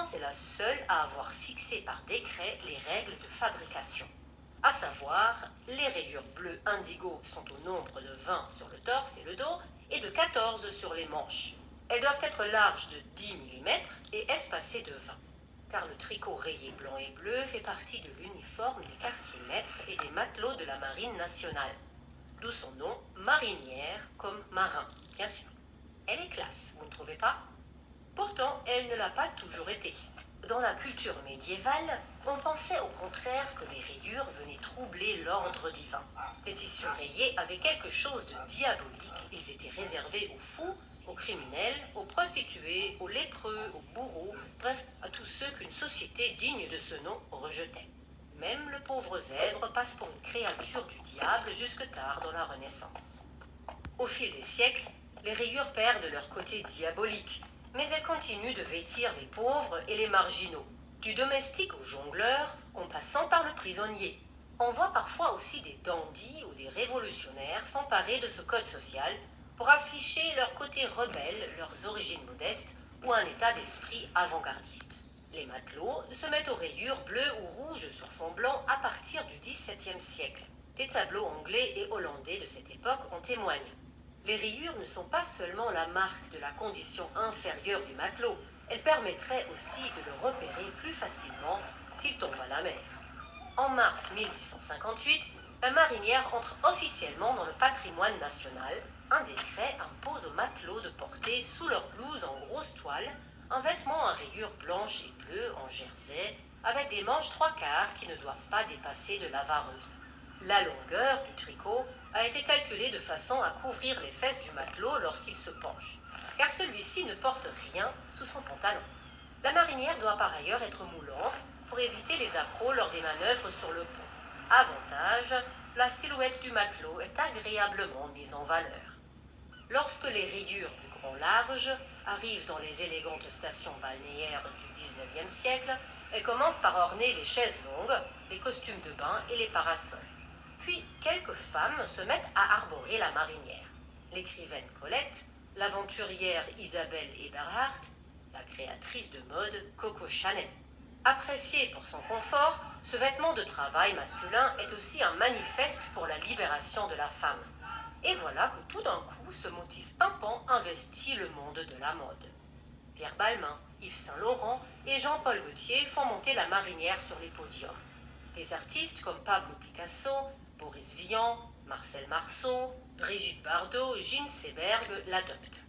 France est la seule à avoir fixé par décret les règles de fabrication. À savoir, les rayures bleues indigo sont au nombre de 20 sur le torse et le dos et de 14 sur les manches. Elles doivent être larges de 10 mm et espacées de 20, car le tricot rayé blanc et bleu fait partie de l'uniforme des quartiers-maîtres et des matelots de la Marine nationale. D'où son nom, marinière comme marin, bien sûr. Elle est classe, vous ne trouvez pas? Pourtant, elle ne l'a pas toujours été. Dans la culture médiévale, on pensait au contraire que les rayures venaient troubler l'ordre divin. Les tissus rayés avaient quelque chose de diabolique. Ils étaient réservés aux fous, aux criminels, aux prostituées, aux lépreux, aux bourreaux, bref, à tous ceux qu'une société digne de ce nom rejetait. Même le pauvre zèbre passe pour une créature du diable jusque tard dans la Renaissance. Au fil des siècles, les rayures perdent leur côté diabolique, mais elles continuent de vêtir les pauvres et les marginaux, du domestique au jongleur, en passant par le prisonnier. On voit parfois aussi des dandys ou des révolutionnaires s'emparer de ce code social pour afficher leur côté rebelle, leurs origines modestes ou un état d'esprit avant-gardiste. Les matelots se mettent aux rayures bleues ou rouges sur fond blanc à partir du XVIIe siècle. Des tableaux anglais et hollandais de cette époque en témoignent. Les rayures ne sont pas seulement la marque de la condition inférieure du matelot, elles permettraient aussi de le repérer plus facilement s'il tombe à la mer. En mars 1858, la marinière entre officiellement dans le patrimoine national. Un décret impose aux matelots de porter sous leur blouse en grosse toile un vêtement à rayures blanches et bleues en jersey avec des manches 3/4 qui ne doivent pas dépasser de la vareuse. La longueur du tricot a été calculée de façon à couvrir les fesses du matelot lorsqu'il se penche, car celui-ci ne porte rien sous son pantalon. La marinière doit par ailleurs être moulante pour éviter les accros lors des manœuvres sur le pont. Avantage, la silhouette du matelot est agréablement mise en valeur. Lorsque les rayures du grand large arrivent dans les élégantes stations balnéaires du XIXe siècle, elles commencent par orner les chaises longues, les costumes de bain et les parasols. Puis, quelques femmes se mettent à arborer la marinière. L'écrivaine Colette, l'aventurière Isabelle Eberhardt, la créatrice de mode Coco Chanel. Apprécié pour son confort, ce vêtement de travail masculin est aussi un manifeste pour la libération de la femme. Et voilà que tout d'un coup, ce motif pimpant investit le monde de la mode. Pierre Balmain, Yves Saint-Laurent et Jean-Paul Gaultier font monter la marinière sur les podiums. Des artistes comme Pablo Picasso, Boris Vian, Marcel Marceau, Brigitte Bardot, Jean Seberg l'adoptent.